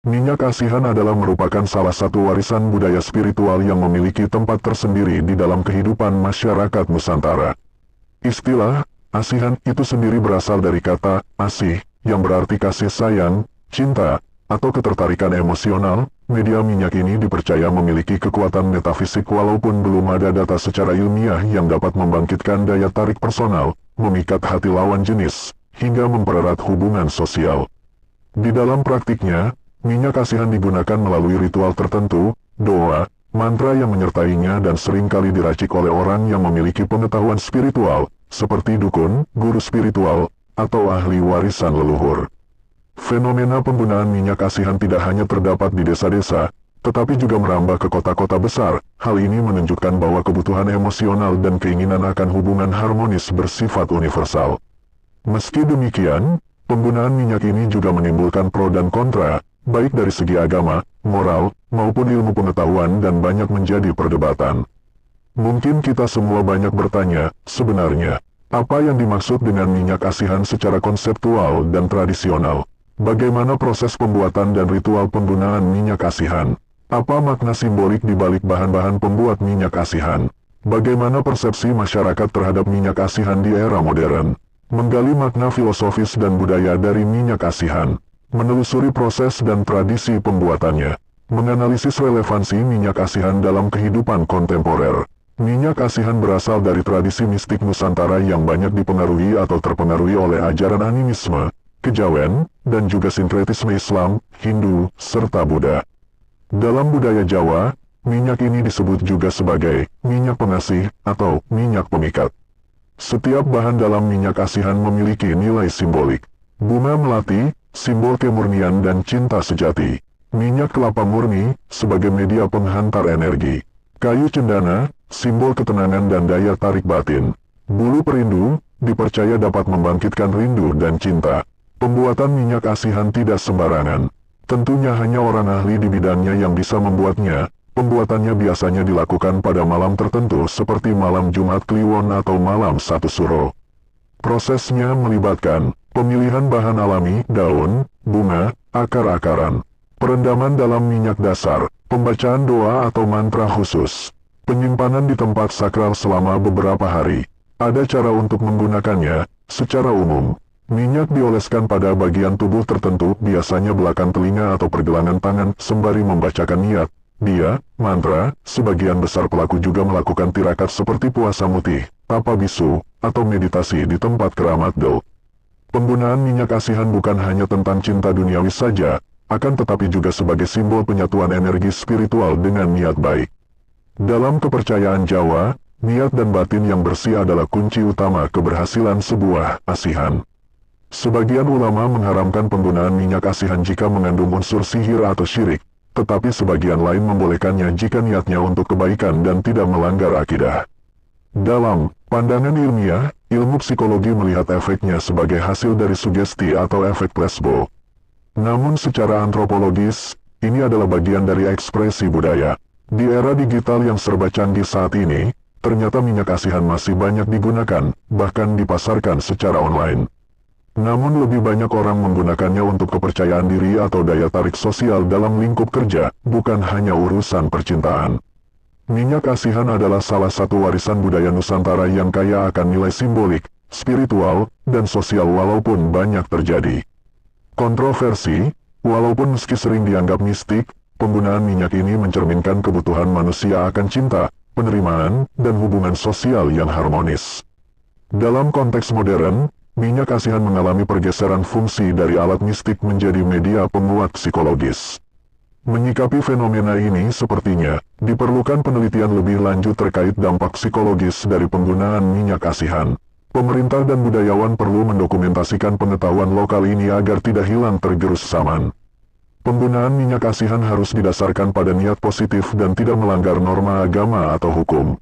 Minyak asihan adalah merupakan salah satu warisan budaya spiritual yang memiliki tempat tersendiri di dalam kehidupan masyarakat Nusantara. Istilah asihan itu sendiri berasal dari kata asih, yang berarti kasih sayang, cinta, atau ketertarikan emosional. Media minyak ini dipercaya memiliki kekuatan metafisik walaupun belum ada data secara ilmiah yang dapat membangkitkan daya tarik personal, memikat hati lawan jenis, hingga mempererat hubungan sosial. Di dalam praktiknya, minyak asihan digunakan melalui ritual tertentu, doa, mantra yang menyertainya dan seringkali diracik oleh orang yang memiliki pengetahuan spiritual, seperti dukun, guru spiritual, atau ahli warisan leluhur. Fenomena penggunaan minyak asihan tidak hanya terdapat di desa-desa, tetapi juga merambah ke kota-kota besar. Hal ini menunjukkan bahwa kebutuhan emosional dan keinginan akan hubungan harmonis bersifat universal. Meski demikian, penggunaan minyak ini juga menimbulkan pro dan kontra, baik dari segi agama, moral, maupun ilmu pengetahuan dan banyak menjadi perdebatan. Mungkin kita semua banyak bertanya, sebenarnya, apa yang dimaksud dengan minyak asihan secara konseptual dan tradisional? Bagaimana proses pembuatan dan ritual penggunaan minyak asihan? Apa makna simbolik di balik bahan-bahan pembuat minyak asihan? Bagaimana persepsi masyarakat terhadap minyak asihan di era modern? Menggali makna filosofis dan budaya dari minyak asihan. Menelusuri proses dan tradisi pembuatannya. Menganalisis relevansi minyak asihan dalam kehidupan kontemporer. Minyak asihan berasal dari tradisi mistik Nusantara yang banyak dipengaruhi atau terpengaruhi oleh ajaran animisme, kejawen, dan juga sinkretisme Islam, Hindu, serta Buddha. Dalam budaya Jawa, minyak ini disebut juga sebagai minyak pengasih atau minyak pemikat. Setiap bahan dalam minyak asihan memiliki nilai simbolik. Bunga melati, simbol kemurnian dan cinta sejati. Minyak kelapa murni, sebagai media penghantar energi. Kayu cendana, simbol ketenangan dan daya tarik batin. Bulu perindu, dipercaya dapat membangkitkan rindu dan cinta. Pembuatan minyak asihan tidak sembarangan. Tentunya hanya orang ahli di bidangnya yang bisa membuatnya. Pembuatannya biasanya dilakukan pada malam tertentu seperti malam Jumat Kliwon atau malam Satu Suro. Prosesnya melibatkan pemilihan bahan alami, daun, bunga, akar-akaran, perendaman dalam minyak dasar, pembacaan doa atau mantra khusus, penyimpanan di tempat sakral selama beberapa hari. Ada cara untuk menggunakannya. Secara umum, minyak dioleskan pada bagian tubuh tertentu, biasanya belakang telinga atau pergelangan tangan, sembari membacakan niat, dia, mantra. Sebagian besar pelaku juga melakukan tirakat seperti puasa mutih, tapa bisu, atau meditasi di tempat keramat del. Penggunaan minyak asihan bukan hanya tentang cinta duniawi saja, akan tetapi juga sebagai simbol penyatuan energi spiritual dengan niat baik. Dalam kepercayaan Jawa, niat dan batin yang bersih adalah kunci utama keberhasilan sebuah asihan. Sebagian ulama mengharamkan penggunaan minyak asihan jika mengandung unsur sihir atau syirik, tetapi sebagian lain membolehkannya jika niatnya untuk kebaikan dan tidak melanggar akidah. Dalam pandangan ilmiah, ilmu psikologi melihat efeknya sebagai hasil dari sugesti atau efek placebo. Namun secara antropologis, ini adalah bagian dari ekspresi budaya. Di era digital yang serba canggih saat ini, ternyata minyak asihan masih banyak digunakan, bahkan dipasarkan secara online. Namun lebih banyak orang menggunakannya untuk kepercayaan diri atau daya tarik sosial dalam lingkup kerja, bukan hanya urusan percintaan. Minyak asihan adalah salah satu warisan budaya Nusantara yang kaya akan nilai simbolik, spiritual, dan sosial walaupun banyak terjadi kontroversi. Walaupun meski sering dianggap mistik, penggunaan minyak ini mencerminkan kebutuhan manusia akan cinta, penerimaan, dan hubungan sosial yang harmonis. Dalam konteks modern, minyak asihan mengalami pergeseran fungsi dari alat mistik menjadi media penguat psikologis. Menyikapi fenomena ini sepertinya diperlukan penelitian lebih lanjut terkait dampak psikologis dari penggunaan minyak asihan. Pemerintah dan budayawan perlu mendokumentasikan pengetahuan lokal ini agar tidak hilang tergerus zaman. Penggunaan minyak asihan harus didasarkan pada niat positif dan tidak melanggar norma agama atau hukum.